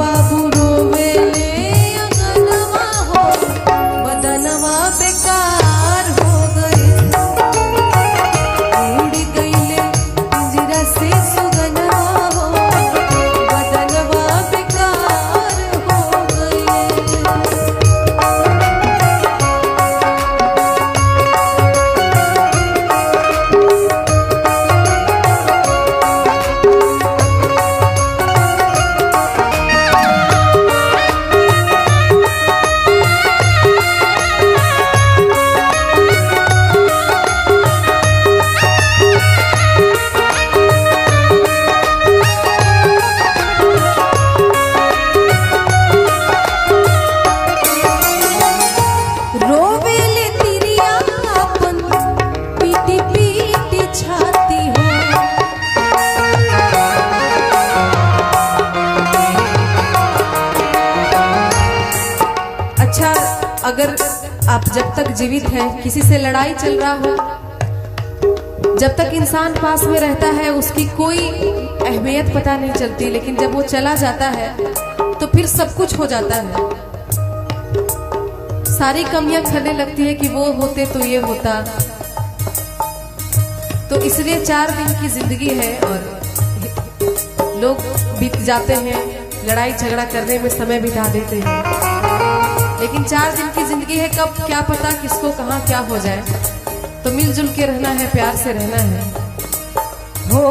बाबू रोवेले अंगनवा हो, बदनवा बेकार हो गई, उड़ गईले पिंजरा से सुगनवा हो, बदनवा बेकार हो गई। रोवेले तिरिया अपन पीटी पीटी छाती हो, अच्छा अगर आप जब तक जीवित हैं, किसी से लड़ाई चल रहा हो, जब तक इंसान पास में रहता है उसकी कोई अहमियत पता नहीं चलती, लेकिन जब वो चला जाता है तो फिर सब कुछ हो जाता है। सारी कमियां खलने लगती है कि वो होते तो ये होता। तो इसलिए 4 दिन की जिंदगी है और लोग बीत जाते हैं, लड़ाई झगड़ा करने में समय बिता देते हैं, लेकिन 4 दिन की जिंदगी है, कब क्या पता किसको कहाँ क्या हो जाए। तो मिलजुल के रहना है, प्यार से रहना है। हो